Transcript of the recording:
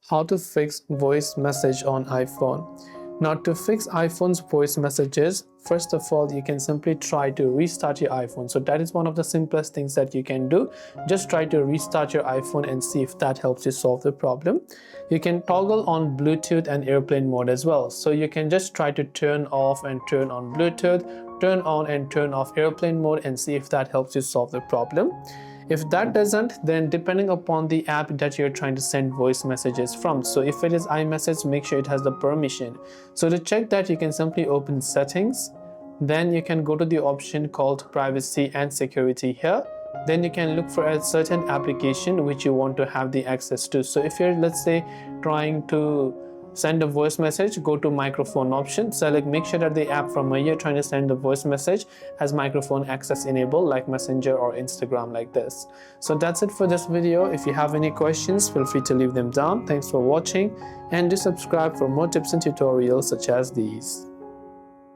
How to fix voice message on iPhone. Now, to fix iPhone's voice messages, first of all, you can simply try to restart your iPhone. So that is one of the simplest things that you can do. Just try to restart your iPhone and see if that helps you solve the problem. You can toggle on Bluetooth and airplane mode as well. So you can just try to turn off and turn on Bluetooth, turn on and turn off airplane mode, and see if that helps you solve the problem. If that doesn't, then depending upon the app that you're trying to send voice messages from. So if it is iMessage, make sure it has the permission. So to check that, you can simply open settings. Then you can go to the option called privacy and security here. Then you can look for a certain application which you want to have the access to. So if you're, let's say, trying to send a voice message, go to microphone option, select, make sure that the app from where you're trying to send the voice message has microphone access enabled, like Messenger or Instagram, like this. So that's it for this video. If you have any questions, feel free to leave them down. Thanks for watching, and do subscribe for more tips and tutorials such as these.